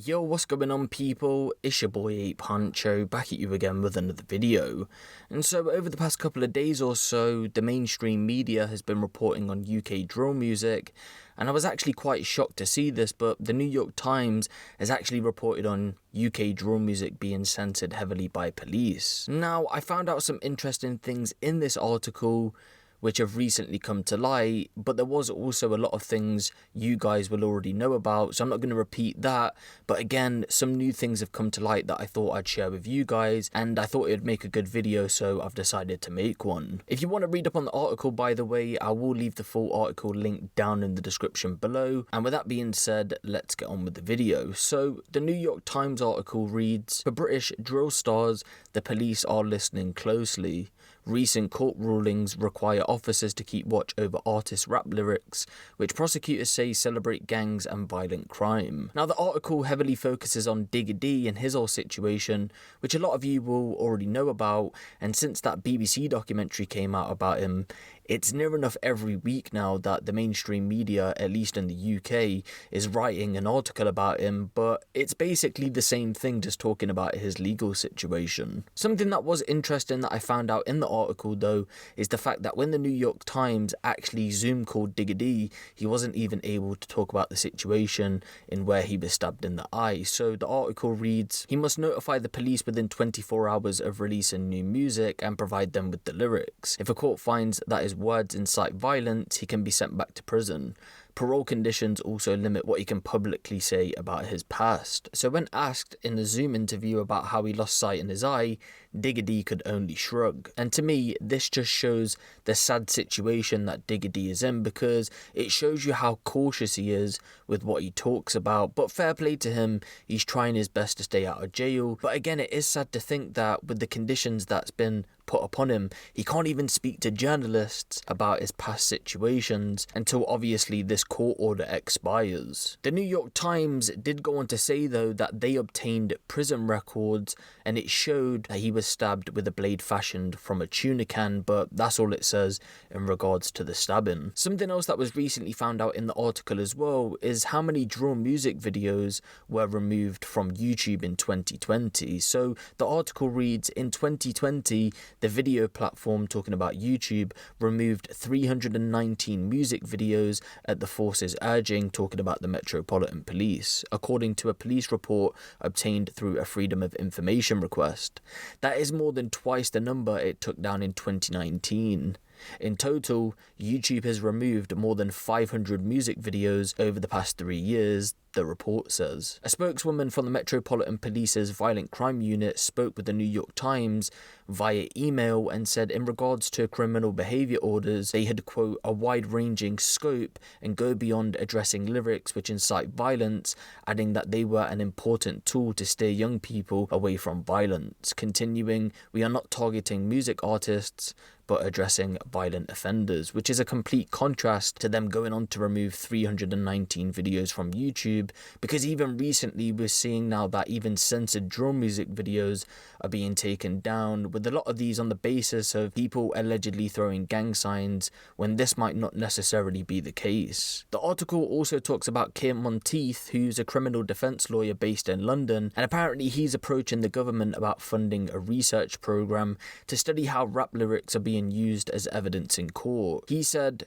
Yo, what's going on, people? It's your boy Ape Huncho, back at you again with another video. And so over the past couple of days or so, the mainstream media has been reporting on UK drill music, and I was actually quite shocked to see this, but the New York Times has actually reported on UK drill music being censored heavily by police. Now, I found out some interesting things in this article which have recently come to light, but there was also a lot of things you guys will already know about, so I'm not going to repeat that. But again, some new things have come to light that I thought I'd share with you guys, and I thought it'd make a good video, so I've decided to make one. If you want to read up on the article, by the way, I will leave the full article link down in the description below. And with that being said, let's get on with the video. So the New York Times article reads, "For British drill stars, the police are listening closely. Recent court rulings require officers to keep watch over artists' rap lyrics, which prosecutors say celebrate gangs and violent crime." Now, the article heavily focuses on Digga D and his whole situation, which a lot of you will already know about, and since that BBC documentary came out about him, it's near enough every week now that the mainstream media, at least in the UK, is writing an article about him, but it's basically the same thing, just talking about his legal situation. Something that was interesting that I found out in the article though, is the fact that when the New York Times actually Zoom called Digga D, he wasn't even able to talk about the situation in where he was stabbed in the eye. So the article reads, "He must notify the police within 24 hours of releasing new music and provide them with the lyrics. If a court finds that his words incite violence, he can be sent back to prison. Parole conditions also limit what he can publicly say about his past." So when asked in the Zoom interview about how he lost sight in his eye, Digga D could only shrug. And to me, this just shows the sad situation that Digga D is in, because it shows you how cautious he is with what he talks about. But fair play to him, he's trying his best to stay out of jail. But again, it is sad to think that with the conditions that's been put upon him, he can't even speak to journalists about his past situations until obviously this court order expires. The New York Times did go on to say though that they obtained prison records and it showed that he was stabbed with a blade fashioned from a tuna can, but that's all it says in regards to the stabbing. Something else that was recently found out in the article as well is how many drill music videos were removed from YouTube in 2020. So the article reads, in 2020, the video platform, talking about YouTube, removed 319 music videos at the force's urging, talking about the Metropolitan Police, according to a police report obtained through a Freedom of Information request. That is more than twice the number it took down in 2019. In total, YouTube has removed more than 500 music videos over the past 3 years, the report says. A spokeswoman from the Metropolitan Police's Violent Crime Unit spoke with the New York Times via email and said in regards to criminal behaviour orders, they had, quote, a wide-ranging scope and go beyond addressing lyrics which incite violence, adding that they were an important tool to steer young people away from violence. Continuing, we are not targeting music artists, but addressing violent offenders, which is a complete contrast to them going on to remove 319 videos from YouTube, because even recently we're seeing now that even censored drill music videos are being taken down, with a lot of these on the basis of people allegedly throwing gang signs, when this might not necessarily be the case. The article also talks about Kim Monteith, who's a criminal defence lawyer based in London, and apparently he's approaching the government about funding a research programme to study how rap lyrics are being used as evidence in court. He said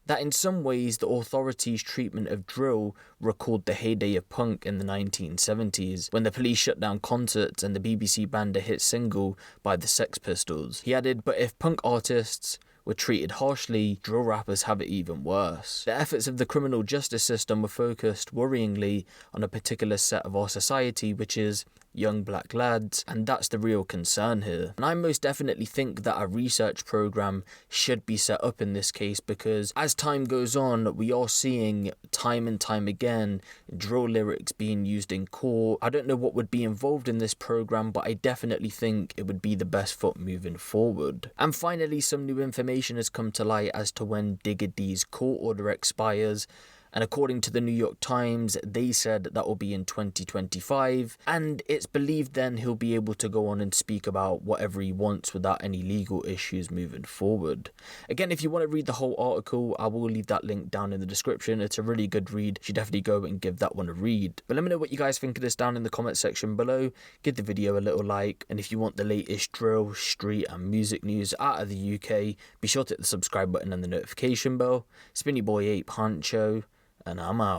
that in some ways the authorities' treatment of drill recalled the heyday of punk in the 1970s, when the police shut down concerts and the BBC banned a hit single by the Sex Pistols. He added, but if punk artists were treated harshly, drill rappers have it even worse. The efforts of the criminal justice system were focused, worryingly, on a particular set of our society, which is young black lads, and that's the real concern here. And I most definitely think that a research program should be set up in this case, because as time goes on, we are seeing time and time again drill lyrics being used in court. I don't know what would be involved in this program, but I definitely think it would be the best foot moving forward. And finally, some new information has come to light as to when Digga D's court order expires. And according to the New York Times, they said that will be in 2025, and it's believed then he'll be able to go on and speak about whatever he wants without any legal issues moving forward. Again, if you want to read the whole article, I will leave that link down in the description. It's a really good read. You should definitely go and give that one a read. But let me know what you guys think of this down in the comment section below. Give the video a little like, and if you want the latest drill, street and music news out of the UK, be sure to hit the subscribe button and the notification bell. It's been your boy Ape Huncho, and I'm out.